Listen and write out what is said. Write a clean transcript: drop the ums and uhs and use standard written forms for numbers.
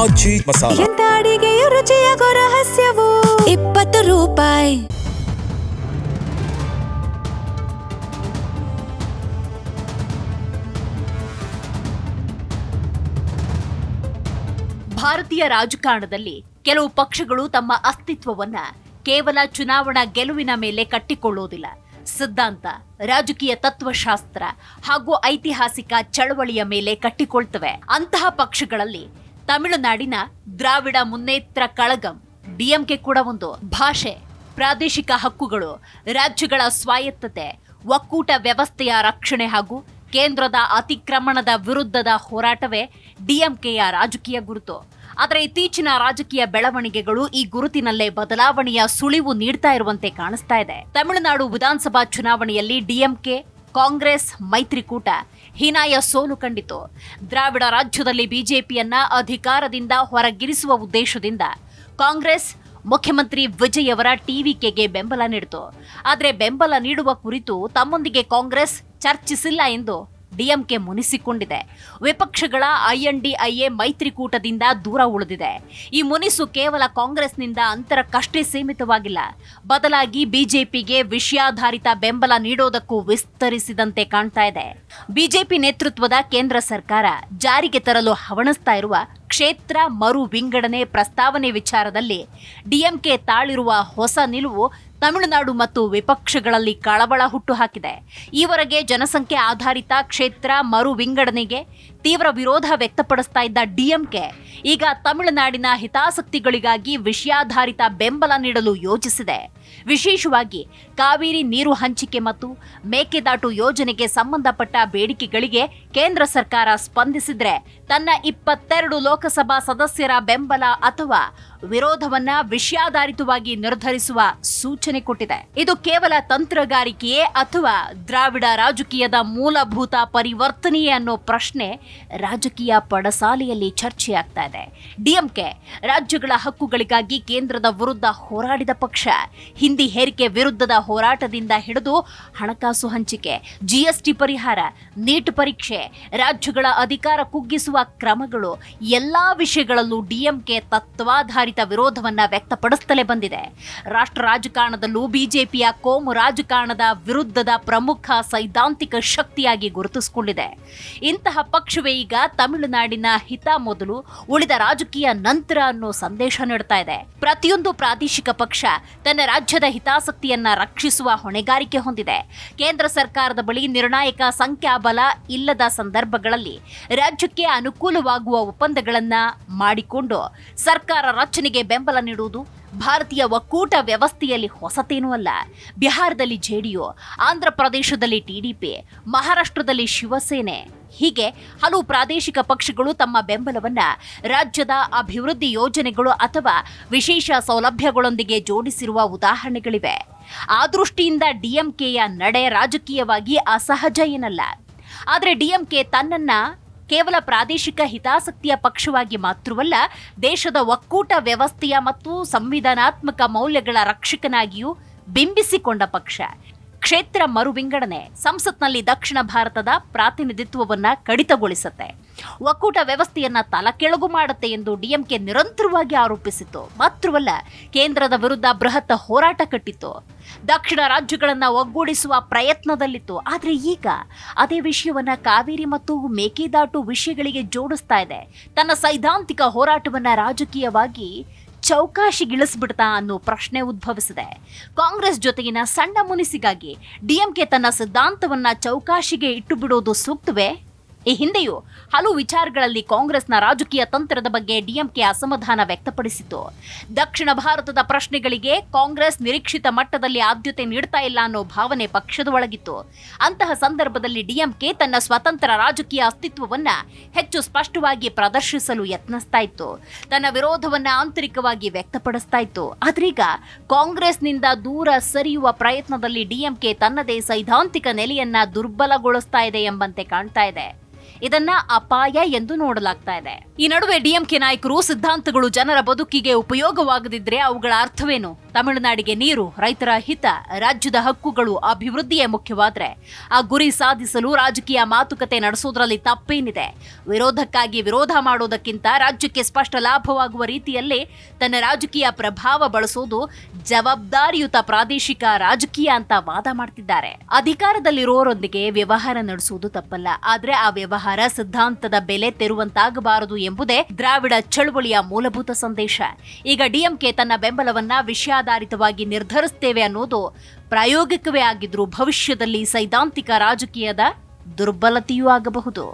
ಆಚಿ ಮಸಾಲ. ಎಂತ ಅಡಿಗೆಯ ರುಚಿಯಾಗೋ ರಹಸ್ಯವು 20 ರೂಪಾಯಿ. ಭಾರತೀಯ ರಾಜಕಾರಣದಲ್ಲಿ ಕೆಲವು ಪಕ್ಷಗಳು ತಮ್ಮ ಅಸ್ತಿತ್ವವನ್ನ ಕೇವಲ ಚುನಾವಣಾ ಗೆಲುವಿನ ಮೇಲೆ ಕಟ್ಟಿಕೊಳ್ಳುವುದಿಲ್ಲ. ಸಿದ್ಧಾಂತ, ರಾಜಕೀಯ ತತ್ವಶಾಸ್ತ್ರ ಹಾಗೂ ಐತಿಹಾಸಿಕ ಚಳವಳಿಯ ಮೇಲೆ ಕಟ್ಟಿಕೊಳ್ತವೆ. ಅಂತಹ ಪಕ್ಷಗಳಲ್ಲಿ ತಮಿಳುನಾಡಿನ ದ್ರಾವಿಡ ಮುನ್ನೇತ್ರ ಕಳಗಂ ಡಿಎಂಕೆ ಕೂಡ ಒಂದು. ಭಾಷೆ, ಪ್ರಾದೇಶಿಕ ಹಕ್ಕುಗಳು, ರಾಜ್ಯಗಳ ಸ್ವಾಯತ್ತತೆ, ಒಕ್ಕೂಟ ವ್ಯವಸ್ಥೆಯ ರಕ್ಷಣೆ ಹಾಗೂ ಕೇಂದ್ರದ ಅತಿಕ್ರಮಣದ ವಿರುದ್ಧದ ಹೋರಾಟವೇ ಡಿಎಂಕೆಯ ರಾಜಕೀಯ ಗುರುತು. ಆದರೆ ಇತ್ತೀಚಿನ ರಾಜಕೀಯ ಬೆಳವಣಿಗೆಗಳು ಈ ಗುರುತಿನಲ್ಲೇ ಬದಲಾವಣೆಯ ಸುಳಿವು ನೀಡ್ತಾ ಇರುವಂತೆ ಕಾಣಿಸ್ತಾ ಇದೆ. ತಮಿಳುನಾಡು ವಿಧಾನಸಭಾ ಚುನಾವಣೆಯಲ್ಲಿ ಡಿಎಂಕೆ ಕಾಂಗ್ರೆಸ್ ಮೈತ್ರಿಕೂಟ ಹೀನಾಯ ಸೋಲು ಕಂಡಿತು. ದ್ರಾವಿಡ ರಾಜ್ಯದಲ್ಲಿ ಬಿಜೆಪಿಯನ್ನ ಅಧಿಕಾರದಿಂದ ಹೊರಗಿರಿಸುವ ಉದ್ದೇಶದಿಂದ ಕಾಂಗ್ರೆಸ್ ಮುಖ್ಯಮಂತ್ರಿ ವಿಜಯ್ ಅವರ ಟಿವಿಕೆಗೆ ಬೆಂಬಲ ನೀಡಿತು. ಆದರೆ ಬೆಂಬಲ ನೀಡುವ ಕುರಿತು ತಮ್ಮೊಂದಿಗೆ ಕಾಂಗ್ರೆಸ್ ಚರ್ಚಿಸಿಲ್ಲ ಎಂದು ಡಿಎಂಕೆ ಮುನಿಸಿಕೊಂಡಿದೆ. ವಿಪಕ್ಷಗಳ ಐಎನ್ಡಿಐಎ ಮೈತ್ರಿಕೂಟದಿಂದ ದೂರ ಉಳಿದಿದೆ. ಈ ಮುನಿಸು ಕೇವಲ ಕಾಂಗ್ರೆಸ್ನಿಂದ ಅಂತರಕ್ಕಷ್ಟೇ ಸೀಮಿತವಾಗಿಲ್ಲ, ಬದಲಾಗಿ ಬಿಜೆಪಿಗೆ ವಿಷಯಾಧಾರಿತ ಬೆಂಬಲ ನೀಡೋದಕ್ಕೂ ವಿಸ್ತರಿಸಿದಂತೆ ಕಾಣ್ತಾ ಇದೆ. ಬಿಜೆಪಿ ನೇತೃತ್ವದ ಕೇಂದ್ರ ಸರ್ಕಾರ ಜಾರಿಗೆ ತರಲು ಹವಣಿಸ್ತಾ ಇರುವ ಕ್ಷೇತ್ರ ಮರು ವಿಂಗಡಣೆ ಪ್ರಸ್ತಾವನೆ ವಿಚಾರದಲ್ಲಿ ಡಿಎಂಕೆ ತಾಳಿರುವ ಹೊಸ ನಿಲುವು ತಮಿಳುನಾಡು ಮತ್ತು ವಿಪಕ್ಷಗಳಲ್ಲಿ ಕಳವಳ ಹುಟ್ಟುಹಾಕಿದೆ. ಈವರೆಗೆ ಜನಸಂಖ್ಯೆ ಆಧಾರಿತ ಕ್ಷೇತ್ರ ಮರು ವಿಂಗಡಣೆಗೆ ತೀವ್ರ ವಿರೋಧ ವ್ಯಕ್ತಪಡಿಸ್ತಾ ಇದ್ದ ಡಿಎಂಕೆ ಈಗ ತಮಿಳುನಾಡಿನ ಹಿತಾಸಕ್ತಿಗಳಿಗಾಗಿ ವಿಷಯಾಧಾರಿತ ಬೆಂಬಲ ನೀಡಲು ಯೋಜಿಸಿದೆ. ವಿಶೇಷವಾಗಿ ಕಾವೇರಿ ನೀರು ಹಂಚಿಕೆ ಮತ್ತು ಮೇಕೆದಾಟು ಯೋಜನೆಗೆ ಸಂಬಂಧಪಟ್ಟ ಬೇಡಿಕೆಗಳಿಗೆ ಕೇಂದ್ರ ಸರ್ಕಾರ ಸ್ಪಂದಿಸಿದ್ರೆ ತನ್ನ 22 ಲೋಕಸಭಾ ಸದಸ್ಯರ ಬೆಂಬಲ ಅಥವಾ ವಿರೋಧವನ್ನ ವಿಷಯಾಧಾರಿತವಾಗಿ ನಿರ್ಧರಿಸುವ ಸೂಚನೆ ಕೊಟ್ಟಿದೆ. ಇದು ಕೇವಲ ತಂತ್ರಗಾರಿಕೆಯೇ ಅಥವಾ ದ್ರಾವಿಡ ರಾಜಕೀಯದ ಮೂಲಭೂತ ಪರಿವರ್ತನೆಯೇ ಅನ್ನೋ ಪ್ರಶ್ನೆ ರಾಜಕೀಯ ಪಡಸಾಲೆಯಲ್ಲಿ ಚರ್ಚೆಯಾಗ್ತಾ ಇದೆ. ಡಿಎಂಕೆ ರಾಜ್ಯಗಳ ಹಕ್ಕುಗಳಿಗಾಗಿ ಕೇಂದ್ರದ ವಿರುದ್ಧ ಹೋರಾಡಿದ ಪಕ್ಷ. ಹಿಂದಿ ಹೇರಿಕೆ ವಿರುದ್ಧದ ಹೋರಾಟದಿಂದ ಹಿಡಿದು ಹಣಕಾಸು ಹಂಚಿಕೆ, ಜಿಎಸ್ಟಿ ಪರಿಹಾರ, ನೀಟ್ ಪರೀಕ್ಷೆ, ರಾಜ್ಯಗಳ ಅಧಿಕಾರ ಕುಗ್ಗಿಸುವ ಕ್ರಮಗಳು ಎಲ್ಲಾ ವಿಷಯಗಳಲ್ಲೂ ಡಿಎಂಕೆ ತತ್ವಾಧಾರಿತ ವಿರೋಧವನ್ನ ವ್ಯಕ್ತಪಡಿಸುತ್ತಲೇ ಬಂದಿದೆ. ರಾಷ್ಟ್ರ ರಾಜಕಾರಣದಲ್ಲೂ ಬಿಜೆಪಿಯ ಕೋಮು ರಾಜಕಾರಣದ ವಿರುದ್ಧದ ಪ್ರಮುಖ ಸೈದ್ಧಾಂತಿಕ ಶಕ್ತಿಯಾಗಿ ಗುರುತಿಸಿಕೊಂಡಿದೆ. ಇಂತಹ ಪಕ್ಷವೇ ಈಗ ತಮಿಳುನಾಡಿನ ಹಿತ ಮೊದಲು, ಉಳಿದ ರಾಜಕೀಯ ನಂತರ ಅನ್ನೋ ಸಂದೇಶ ನೀಡ್ತಾ ಇದೆ. ಪ್ರತಿಯೊಂದು ಪ್ರಾದೇಶಿಕ ಪಕ್ಷ ತನ್ನ ರಾಜ್ಯದ ಹಿತಾಸಕ್ತಿಯನ್ನ ರಕ್ಷಿಸುವ ಹೊಣೆಗಾರಿಕೆ ಹೊಂದಿದೆ. ಕೇಂದ್ರ ಸರ್ಕಾರದ ಬಳಿ ನಿರ್ಣಾಯಕ ಸಂಖ್ಯಾಬಲ ಇಲ್ಲದ ಸಂದರ್ಭಗಳಲ್ಲಿ ರಾಜ್ಯಕ್ಕೆ ಅನುಕೂಲವಾಗುವ ಒಪ್ಪಂದಗಳನ್ನ ಮಾಡಿಕೊಂಡು ಸರ್ಕಾರ ರಚನೆಗೆ ಬೆಂಬಲ ನೀಡುವುದು ಭಾರತೀಯ ಒಕ್ಕೂಟ ವ್ಯವಸ್ಥೆಯಲ್ಲಿ ಹೊಸತೇನೂ ಅಲ್ಲ. ಬಿಹಾರದಲ್ಲಿ ಜೆಡಿಯು, ಆಂಧ್ರ ಪ್ರದೇಶದಲ್ಲಿ ಟಿಡಿಪಿ, ಮಹಾರಾಷ್ಟ್ರದಲ್ಲಿ ಶಿವಸೇನೆ ಹೀಗೆ ಹಲವು ಪ್ರಾದೇಶಿಕ ಪಕ್ಷಗಳು ತಮ್ಮ ಬೆಂಬಲವನ್ನ ರಾಜ್ಯದ ಅಭಿವೃದ್ಧಿ ಯೋಜನೆಗಳು ಅಥವಾ ವಿಶೇಷ ಸೌಲಭ್ಯಗಳೊಂದಿಗೆ ಜೋಡಿಸಿರುವ ಉದಾಹರಣೆಗಳಿವೆ. ಆ ದೃಷ್ಟಿಯಿಂದ ಡಿಎಂಕೆಯ ನಡೆ ರಾಜಕೀಯವಾಗಿ ಅಸಹಜ ಏನಲ್ಲ. ಆದರೆ ಡಿಎಂಕೆ ತನ್ನನ್ನ ಕೇವಲ ಪ್ರಾದೇಶಿಕ ಹಿತಾಸಕ್ತಿಯ ಪಕ್ಷವಾಗಿ ಮಾತ್ರವಲ್ಲ, ದೇಶದ ಒಕ್ಕೂಟ ವ್ಯವಸ್ಥೆಯ ಮತ್ತು ಸಂವಿಧಾನಾತ್ಮಕ ಮೌಲ್ಯಗಳ ರಕ್ಷಕನಾಗಿಯೂ ಬಿಂಬಿಸಿಕೊಂಡ ಪಕ್ಷ. ಕ್ಷೇತ್ರ ಮರು ವಿಂಗಡಣೆ ಸಂಸತ್ನಲ್ಲಿ ದಕ್ಷಿಣ ಭಾರತದ ಪ್ರಾತಿನಿಧಿತ್ವವನ್ನ ಕಡಿತಗೊಳಿಸುತ್ತೆ, ಒಕ್ಕೂಟ ವ್ಯವಸ್ಥೆಯನ್ನ ತಲಕೆಳಗು ಮಾಡುತ್ತೆ ಎಂದು ಡಿಎಂಕೆ ನಿರಂತರವಾಗಿ ಆರೋಪಿಸಿತ್ತು. ಮಾತ್ರವಲ್ಲ, ಕೇಂದ್ರದ ವಿರುದ್ಧ ಬೃಹತ್ ಹೋರಾಟ ಕಟ್ಟಿತ್ತು, ದಕ್ಷಿಣ ರಾಜ್ಯಗಳನ್ನ ಒಗ್ಗೂಡಿಸುವ ಪ್ರಯತ್ನದಲ್ಲಿತ್ತು. ಆದರೆ ಈಗ ಅದೇ ವಿಷಯವನ್ನ ಕಾವೇರಿ ಮತ್ತು ಮೇಕೆದಾಟು ವಿಷಯಗಳಿಗೆ ಜೋಡಿಸ್ತಾ ಇದೆ. ತನ್ನ ಸೈದ್ಧಾಂತಿಕ ಹೋರಾಟವನ್ನ ರಾಜಕೀಯವಾಗಿ ಚೌಕಾಶಿಗಿಳಿಸ್ಬಿಡ್ತಾ ಅನ್ನೋ ಪ್ರಶ್ನೆ ಉದ್ಭವಿಸಿದೆ. ಕಾಂಗ್ರೆಸ್ ಜೊತೆಗಿನ ಸಣ್ಣ ಮುನಿಸಿಗಾಗಿ ಡಿಎಂಕೆ ತನ್ನ ಸಿದ್ಧಾಂತವನ್ನ ಚೌಕಾಶಿಗೆ ಇಟ್ಟು ಬಿಡೋದು ಸೂಕ್ತವೇ? ಈ ಹಿಂದೆಯೂ ಹಲವು ವಿಚಾರಗಳಲ್ಲಿ ಕಾಂಗ್ರೆಸ್ನ ರಾಜಕೀಯ ತಂತ್ರದ ಬಗ್ಗೆ ಡಿಎಂಕೆ ಅಸಮಾಧಾನ ವ್ಯಕ್ತಪಡಿಸಿತು. ದಕ್ಷಿಣ ಭಾರತದ ಪ್ರಶ್ನೆಗಳಿಗೆ ಕಾಂಗ್ರೆಸ್ ನಿರೀಕ್ಷಿತ ಮಟ್ಟದಲ್ಲಿ ಆದ್ಯತೆ ನೀಡ್ತಾ ಇಲ್ಲ ಅನ್ನೋ ಭಾವನೆ ಪಕ್ಷದ ಒಳಗಿತ್ತು. ಅಂತಹ ಸಂದರ್ಭದಲ್ಲಿ ಡಿಎಂಕೆ ತನ್ನ ಸ್ವತಂತ್ರ ರಾಜಕೀಯ ಅಸ್ತಿತ್ವವನ್ನ ಹೆಚ್ಚು ಸ್ಪಷ್ಟವಾಗಿ ಪ್ರದರ್ಶಿಸಲು ಯತ್ನಿಸ್ತಾ ಇತ್ತು, ತನ್ನ ವಿರೋಧವನ್ನ ಆಂತರಿಕವಾಗಿ ವ್ಯಕ್ತಪಡಿಸ್ತಾ ಇತ್ತು. ಆದ್ರೀಗ ಕಾಂಗ್ರೆಸ್ನಿಂದ ದೂರ ಸರಿಯುವ ಪ್ರಯತ್ನದಲ್ಲಿ ಡಿಎಂಕೆ ತನ್ನದೇ ಸೈದ್ಧಾಂತಿಕ ನೆಲೆಯನ್ನ ದುರ್ಬಲಗೊಳಿಸ್ತಾ ಇದೆ ಎಂಬಂತೆ ಕಾಣ್ತಾ ಇದೆ. ಇದನ್ನ ಅಪಾಯ ಎಂದು ನೋಡಲಾಗ್ತಾ ಇದೆ. ಈ ನಡುವೆ ಡಿಎಂಕೆ ನಾಯಕರು ಸಿದ್ಧಾಂತಗಳು ಜನರ ಬದುಕಿಗೆ ಉಪಯೋಗವಾಗದಿದ್ರೆ ಅವುಗಳ ಅರ್ಥವೇನು? ತಮಿಳುನಾಡಿಗೆ ನೀರು, ರೈತರ ಹಿತ, ರಾಜ್ಯದ ಹಕ್ಕುಗಳು, ಅಭಿವೃದ್ಧಿಯೇ ಮುಖ್ಯವಾದ್ರೆ ಆ ಗುರಿ ಸಾಧಿಸಲು ರಾಜಕೀಯ ಮಾತುಕತೆ ನಡೆಸೋದ್ರಲ್ಲಿ ತಪ್ಪೇನಿದೆ? ವಿರೋಧಕ್ಕಾಗಿ ವಿರೋಧ ಮಾಡೋದಕ್ಕಿಂತ ರಾಜ್ಯಕ್ಕೆ ಸ್ಪಷ್ಟ ಲಾಭವಾಗುವ ರೀತಿಯಲ್ಲಿ ತನ್ನ ರಾಜಕೀಯ ಪ್ರಭಾವ ಬಳಸೋದು ಜವಾಬ್ದಾರಿಯುತ ಪ್ರಾದೇಶಿಕ ರಾಜಕೀಯ ಅಂತ ವಾದ ಮಾಡ್ತಿದ್ದಾರೆ. ಅಧಿಕಾರದಲ್ಲಿರೋರೊಂದಿಗೆ ವ್ಯವಹಾರ ನಡೆಸುವುದು ತಪ್ಪಲ್ಲ, ಆದ್ರೆ ಆ ವ್ಯವಹಾರ ಸಿದ್ಧಾಂತದ ಬೆಲೆ ತೆರುವಂತಾಗಬಾರದು ಎಂಬುದೇ ದ್ರಾವಿಡ ಚಳುವಳಿಯ ಮೂಲಭೂತ ಸಂದೇಶ. ಈಗ ಡಿಎಂಕೆ ತನ್ನ ಬೆಂಬಲವನ್ನ ವಿಷಯಾಧಾರಿತವಾಗಿ ನಿರ್ಧರಿಸುತ್ತೇವೆ ಅನ್ನೋದು ಪ್ರಾಯೋಗಿಕವೇ ಆಗಿದ್ರೂ ಭವಿಷ್ಯದಲ್ಲಿ ಸೈದ್ಧಾಂತಿಕ ರಾಜಕೀಯದ ದುರ್ಬಲತೆಯೂ ಆಗಬಹುದು.